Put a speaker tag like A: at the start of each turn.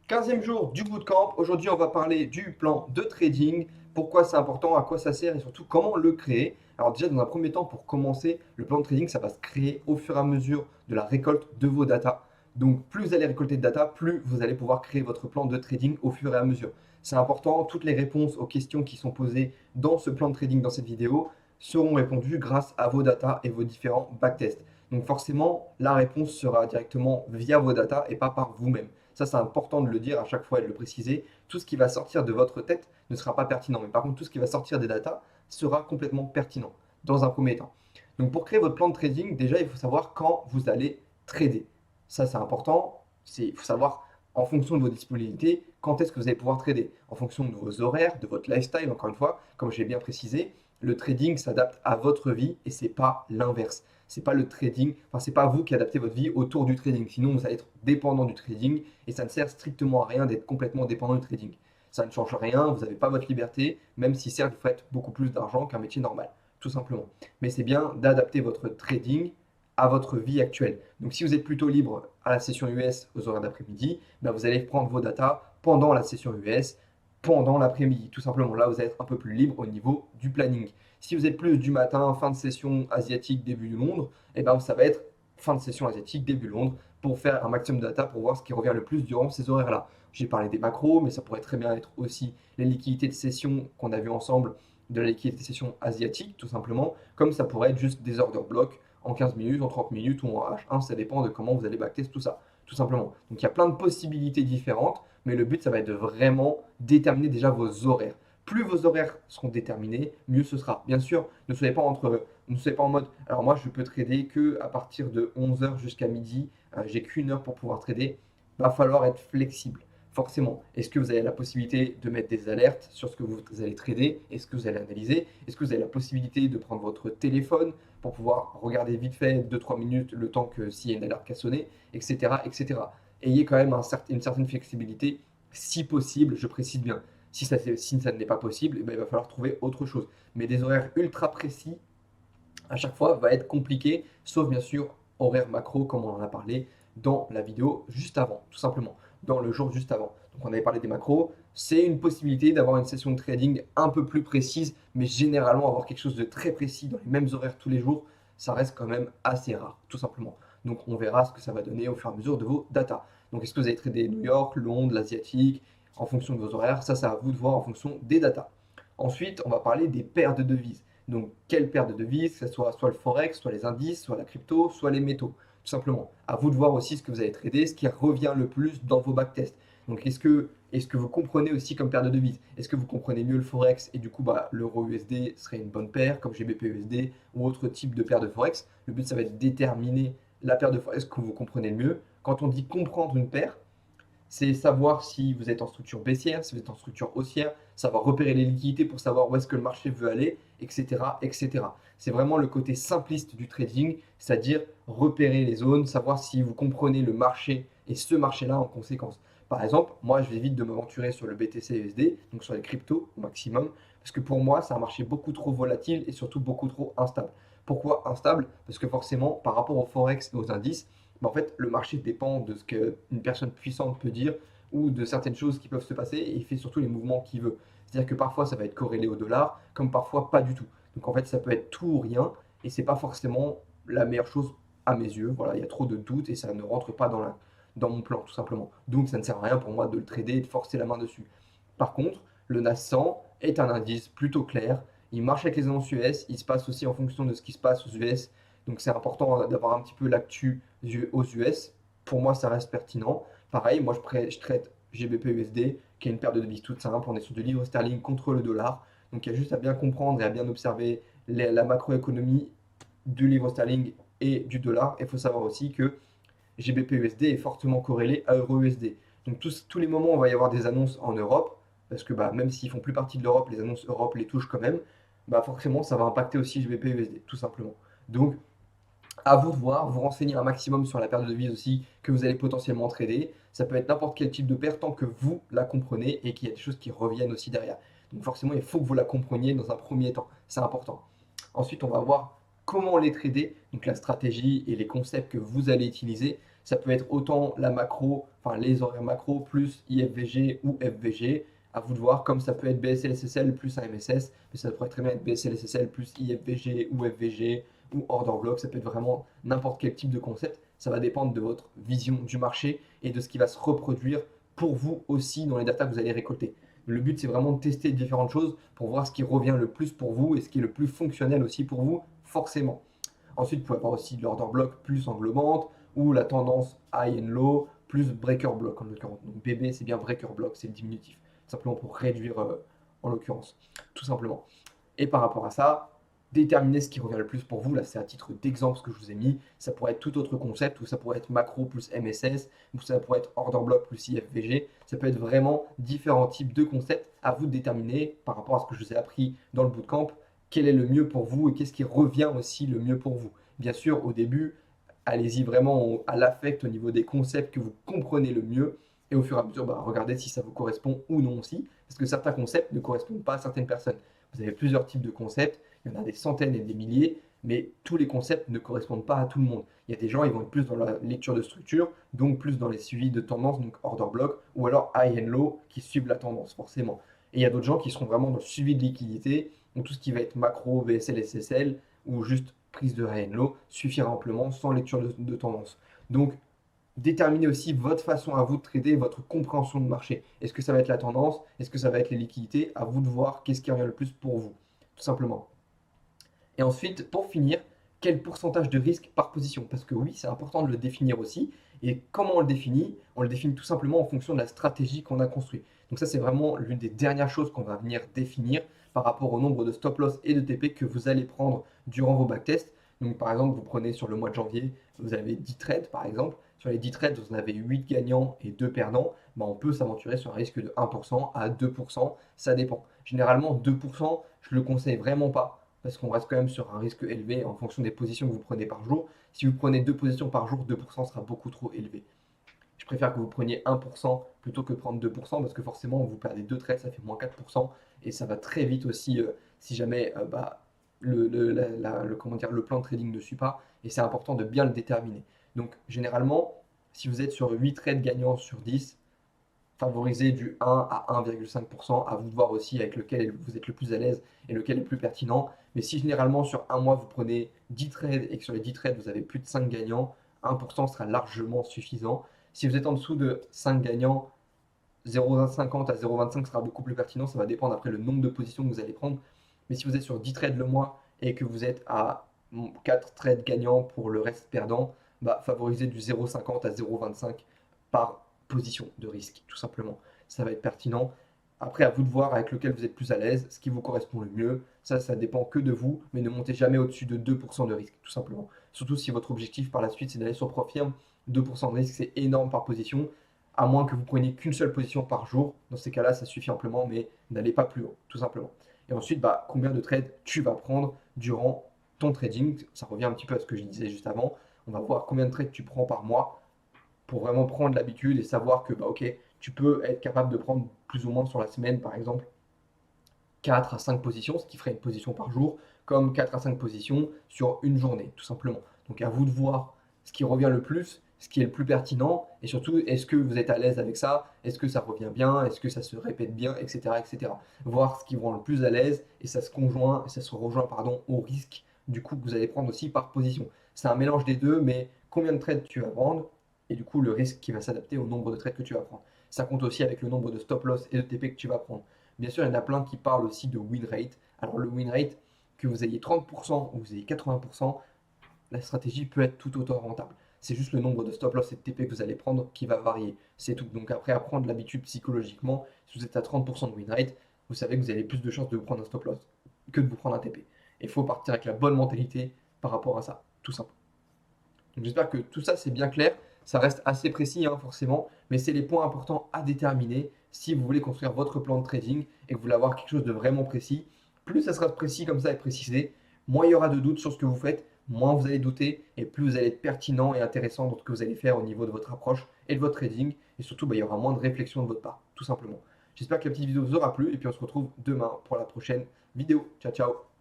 A: 15e jour du bootcamp. Aujourd'hui, on va parler du plan de trading, pourquoi c'est important, à quoi ça sert et surtout comment le créer. Alors déjà, dans un premier temps, pour commencer, le plan de trading, ça va se créer au fur et à mesure de la récolte de vos datas. Donc plus vous allez récolter de data, plus vous allez pouvoir créer votre plan de trading au fur et à mesure. C'est important, toutes les réponses aux questions qui sont posées dans ce plan de trading, dans cette vidéo, seront répondues grâce à vos datas et vos différents backtests. Donc forcément, la réponse sera directement via vos datas et pas par vous-même. Ça, c'est important de le dire à chaque fois et de le préciser. Tout ce qui va sortir de votre tête ne sera pas pertinent. Mais par contre, tout ce qui va sortir des datas sera complètement pertinent dans un premier temps. Donc, pour créer votre plan de trading, déjà, il faut savoir quand vous allez trader. Ça, c'est important. Il faut savoir, en fonction de vos disponibilités, quand est-ce que vous allez pouvoir trader. En fonction de vos horaires, de votre lifestyle, encore une fois, comme j'ai bien précisé, le trading s'adapte à votre vie et c'est pas l'inverse. C'est pas le trading, enfin c'est pas vous qui adaptez votre vie autour du trading. Sinon, vous allez être dépendant du trading et ça ne sert strictement à rien d'être complètement dépendant du trading. Ça ne change rien, vous n'avez pas votre liberté, même si certes vous faites beaucoup plus d'argent qu'un métier normal, tout simplement. Mais c'est bien d'adapter votre trading à votre vie actuelle. Donc si vous êtes plutôt libre à la session US aux horaires d'après-midi, ben vous allez prendre vos datas pendant la session US, pendant l'après-midi, tout simplement. Là, vous allez être un peu plus libre au niveau du planning. Si vous êtes plus du matin, fin de session asiatique, début de Londres, et ben ça va être fin de session asiatique, début Londres, pour faire un maximum de data pour voir ce qui revient le plus durant ces horaires-là. J'ai parlé des macros, mais ça pourrait très bien être aussi les liquidités de session qu'on a vu ensemble, de la liquidité de session asiatique, tout simplement, comme ça pourrait être juste des order blocks en 15 minutes, en 30 minutes ou en H1, ça dépend de comment vous allez backtest tout ça, tout simplement. Donc il y a plein de possibilités différentes, mais le but, ça va être de vraiment déterminer déjà vos horaires. Plus vos horaires seront déterminés, mieux ce sera. Bien sûr, ne soyez pas en mode, alors moi je peux trader que à partir de 11 h jusqu'à midi, j'ai qu'une heure pour pouvoir trader. Va falloir être flexible, forcément. Est-ce que vous avez la possibilité de mettre des alertes sur ce que vous allez trader? Est-ce que vous allez analyser? Est-ce que vous avez la possibilité de prendre votre téléphone pour pouvoir regarder vite fait 2-3 minutes le temps que s'il y a une alerte qui a sonné, etc., etc. Ayez quand même une certaine flexibilité, si possible, je précise bien. Si ça n'est pas possible, eh ben, il va falloir trouver autre chose. Mais des horaires ultra précis, à chaque fois, va être compliqué, sauf bien sûr horaire macro, comme on en a parlé dans la vidéo juste avant, tout simplement, dans le jour juste avant. Donc on avait parlé des macros, c'est une possibilité d'avoir une session de trading un peu plus précise, mais généralement avoir quelque chose de très précis dans les mêmes horaires tous les jours, ça reste quand même assez rare, tout simplement. Donc on verra ce que ça va donner au fur et à mesure de vos datas. Donc est-ce que vous allez trader New York, Londres, l'Asiatique, en fonction de vos horaires, ça c'est à vous de voir en fonction des datas. Ensuite, on va parler des paires de devises. Donc, quelle paire de devises, que ce soit le forex, soit les indices, soit la crypto, soit les métaux, tout simplement. À vous de voir aussi ce que vous allez trader, ce qui revient le plus dans vos backtests. Donc, est-ce que vous comprenez aussi comme paire de devises? Est-ce que vous comprenez mieux le forex et du coup, l'euro USD serait une bonne paire, comme GBP USD ou autre type de paire de forex? Le but, ça va être de déterminer la paire de forex que vous comprenez le mieux. Quand on dit comprendre une paire, c'est savoir si vous êtes en structure baissière, si vous êtes en structure haussière, savoir repérer les liquidités pour savoir où est-ce que le marché veut aller, etc., etc. C'est vraiment le côté simpliste du trading, c'est-à-dire repérer les zones, savoir si vous comprenez le marché et ce marché-là en conséquence. Par exemple, moi, je vais vite de m'aventurer sur le BTC USD, donc sur les cryptos au maximum, parce que pour moi, c'est un marché beaucoup trop volatile et surtout beaucoup trop instable. Pourquoi instable? Parce que forcément, par rapport au forex et aux indices, en fait, le marché dépend de ce qu'une personne puissante peut dire ou de certaines choses qui peuvent se passer et il fait surtout les mouvements qu'il veut. C'est-à-dire que parfois ça va être corrélé au dollar, comme parfois pas du tout. Donc en fait, ça peut être tout ou rien et c'est pas forcément la meilleure chose à mes yeux. Voilà, il y a trop de doutes et ça ne rentre pas dans mon plan tout simplement. Donc ça ne sert à rien pour moi de le trader et de forcer la main dessus. Par contre, le NAS 100 est un indice plutôt clair. Il marche avec les annonces US, il se passe aussi en fonction de ce qui se passe aux US. Donc c'est important d'avoir un petit peu l'actu aux US. Pour moi, ça reste pertinent. Pareil, moi je traite GBP USD, qui est une paire de devises toute simple. On est sur du livre sterling contre le dollar. Donc il y a juste à bien comprendre et à bien observer la macroéconomie du livre sterling et du dollar. Il faut savoir aussi que GBP USD est fortement corrélé à Euro USD. Donc tous les moments où il va y avoir des annonces en Europe, parce que même s'ils font plus partie de l'Europe, les annonces Europe les touchent quand même, forcément ça va impacter aussi GBP USD, tout simplement. Donc à vous de voir, vous renseigner un maximum sur la paire de devises aussi que vous allez potentiellement trader. Ça peut être n'importe quel type de paire tant que vous la comprenez et qu'il y a des choses qui reviennent aussi derrière. Donc forcément, il faut que vous la compreniez dans un premier temps. C'est important. Ensuite, on va voir comment les trader, donc la stratégie et les concepts que vous allez utiliser. Ça peut être autant la macro, enfin les horaires macro plus IFVG ou FVG, à vous de voir, comme ça peut être BSL-SSL plus un MSS, mais ça pourrait très bien être BSL-SSL plus IFVG ou FVG ou order block, ça peut être vraiment n'importe quel type de concept, ça va dépendre de votre vision du marché et de ce qui va se reproduire pour vous aussi dans les datas que vous allez récolter. Le but, c'est vraiment de tester différentes choses pour voir ce qui revient le plus pour vous et ce qui est le plus fonctionnel aussi pour vous, forcément. Ensuite, vous pouvez avoir aussi de l'order block plus englobante ou la tendance high and low plus breaker block en l'occurrence. Donc BB, c'est bien breaker block, c'est le diminutif. Simplement pour réduire en l'occurrence, tout simplement. Et par rapport à ça, déterminer ce qui revient le plus pour vous. Là, c'est à titre d'exemple ce que je vous ai mis. Ça pourrait être tout autre concept, ou ça pourrait être macro plus MSS, ou ça pourrait être order block plus IFVG. Ça peut être vraiment différents types de concepts. À vous de déterminer, par rapport à ce que je vous ai appris dans le bootcamp, quel est le mieux pour vous et qu'est-ce qui revient aussi le mieux pour vous. Bien sûr, au début, allez-y vraiment à l'affect au niveau des concepts que vous comprenez le mieux. Et au fur et à mesure, regardez si ça vous correspond ou non aussi. Parce que certains concepts ne correspondent pas à certaines personnes. Vous avez plusieurs types de concepts, il y en a des centaines et des milliers, mais tous les concepts ne correspondent pas à tout le monde. Il y a des gens, ils vont être plus dans la lecture de structure, donc plus dans les suivis de tendance, donc order block, ou alors high and low, qui suivent la tendance, forcément. Et il y a d'autres gens qui seront vraiment dans le suivi de liquidité, donc tout ce qui va être macro, VSL, SSL, ou juste prise de high and low, suffira amplement sans lecture de tendance. Donc, déterminez aussi votre façon à vous de trader, votre compréhension de marché. Est-ce que ça va être la tendance? Est-ce que ça va être les liquidités? À vous de voir qu'est-ce qui revient le plus pour vous, tout simplement. Et ensuite, pour finir, quel pourcentage de risque par position? Parce que oui, c'est important de le définir aussi. Et comment on le définit? On le définit tout simplement en fonction de la stratégie qu'on a construite. Donc ça, c'est vraiment l'une des dernières choses qu'on va venir définir par rapport au nombre de stop loss et de TP que vous allez prendre durant vos backtests. Donc par exemple, vous prenez sur le mois de janvier, vous avez 10 trades par exemple. Sur les 10 trades, vous en avez 8 gagnants et 2 perdants. On peut s'aventurer sur un risque de 1% à 2%, ça dépend. Généralement, 2%, je ne le conseille vraiment pas parce qu'on reste quand même sur un risque élevé en fonction des positions que vous prenez par jour. Si vous prenez 2 positions par jour, 2% sera beaucoup trop élevé. Je préfère que vous preniez 1% plutôt que prendre 2% parce que forcément, vous perdez 2 trades, ça fait moins 4% et ça va très vite aussi si jamais comment dire, le plan de trading ne suit pas et c'est important de bien le déterminer. Donc, généralement, si vous êtes sur 8 trades gagnants sur 10, favorisez du 1 à 1,5%. À vous de voir aussi avec lequel vous êtes le plus à l'aise et lequel est le plus pertinent. Mais si généralement sur un mois vous prenez 10 trades et que sur les 10 trades vous avez plus de 5 gagnants, 1% sera largement suffisant. Si vous êtes en dessous de 5 gagnants, 0,50 à 0,25 sera beaucoup plus pertinent. Ça va dépendre après le nombre de positions que vous allez prendre. Mais si vous êtes sur 10 trades le mois et que vous êtes à 4 trades gagnants pour le reste perdant, favorisez du 0,50 à 0,25 par position de risque, tout simplement. Ça va être pertinent. Après, à vous de voir avec lequel vous êtes plus à l'aise, ce qui vous correspond le mieux. Ça dépend que de vous, mais ne montez jamais au-dessus de 2% de risque, tout simplement. Surtout si votre objectif par la suite, c'est d'aller sur Profirm. 2% de risque, c'est énorme par position, à moins que vous preniez qu'une seule position par jour. Dans ces cas-là, ça suffit amplement, mais n'allez pas plus haut, tout simplement. Et ensuite, combien de trades tu vas prendre durant ton trading? Ça revient un petit peu à ce que je disais juste avant. On va voir combien de trades tu prends par mois pour vraiment prendre l'habitude et savoir que ok, tu peux être capable de prendre plus ou moins sur la semaine, par exemple, 4 à 5 positions, ce qui ferait une position par jour, comme 4 à 5 positions sur une journée, tout simplement. Donc à vous de voir ce qui revient le plus, ce qui est le plus pertinent, et surtout, est-ce que vous êtes à l'aise avec ça? Est-ce que ça revient bien? Est-ce que ça se répète bien? Etc. etc. Voir ce qui vous rend le plus à l'aise, et ça se rejoint au risque du coup que vous allez prendre aussi par position. C'est un mélange des deux, mais combien de trades tu vas prendre, et du coup le risque qui va s'adapter au nombre de trades que tu vas prendre. Ça compte aussi avec le nombre de stop loss et de TP que tu vas prendre. Bien sûr, il y en a plein qui parlent aussi de win rate. Alors le win rate, que vous ayez 30% ou vous ayez 80%, la stratégie peut être tout autant rentable. C'est juste le nombre de stop loss et de TP que vous allez prendre qui va varier. C'est tout. Donc après, à prendre l'habitude psychologiquement, si vous êtes à 30% de win rate, vous savez que vous avez plus de chances de vous prendre un stop loss que de vous prendre un TP. Et il faut partir avec la bonne mentalité par rapport à ça, tout simple. Donc j'espère que tout ça c'est bien clair. Ça reste assez précis forcément, mais c'est les points importants à déterminer si vous voulez construire votre plan de trading et que vous voulez avoir quelque chose de vraiment précis. Plus ça sera précis comme ça et précisé, moins il y aura de doutes sur ce que vous faites, moins vous allez douter et plus vous allez être pertinent et intéressant dans ce que vous allez faire au niveau de votre approche et de votre trading. Et surtout, il y aura moins de réflexion de votre part, tout simplement. J'espère que la petite vidéo vous aura plu et puis on se retrouve demain pour la prochaine vidéo. Ciao, ciao!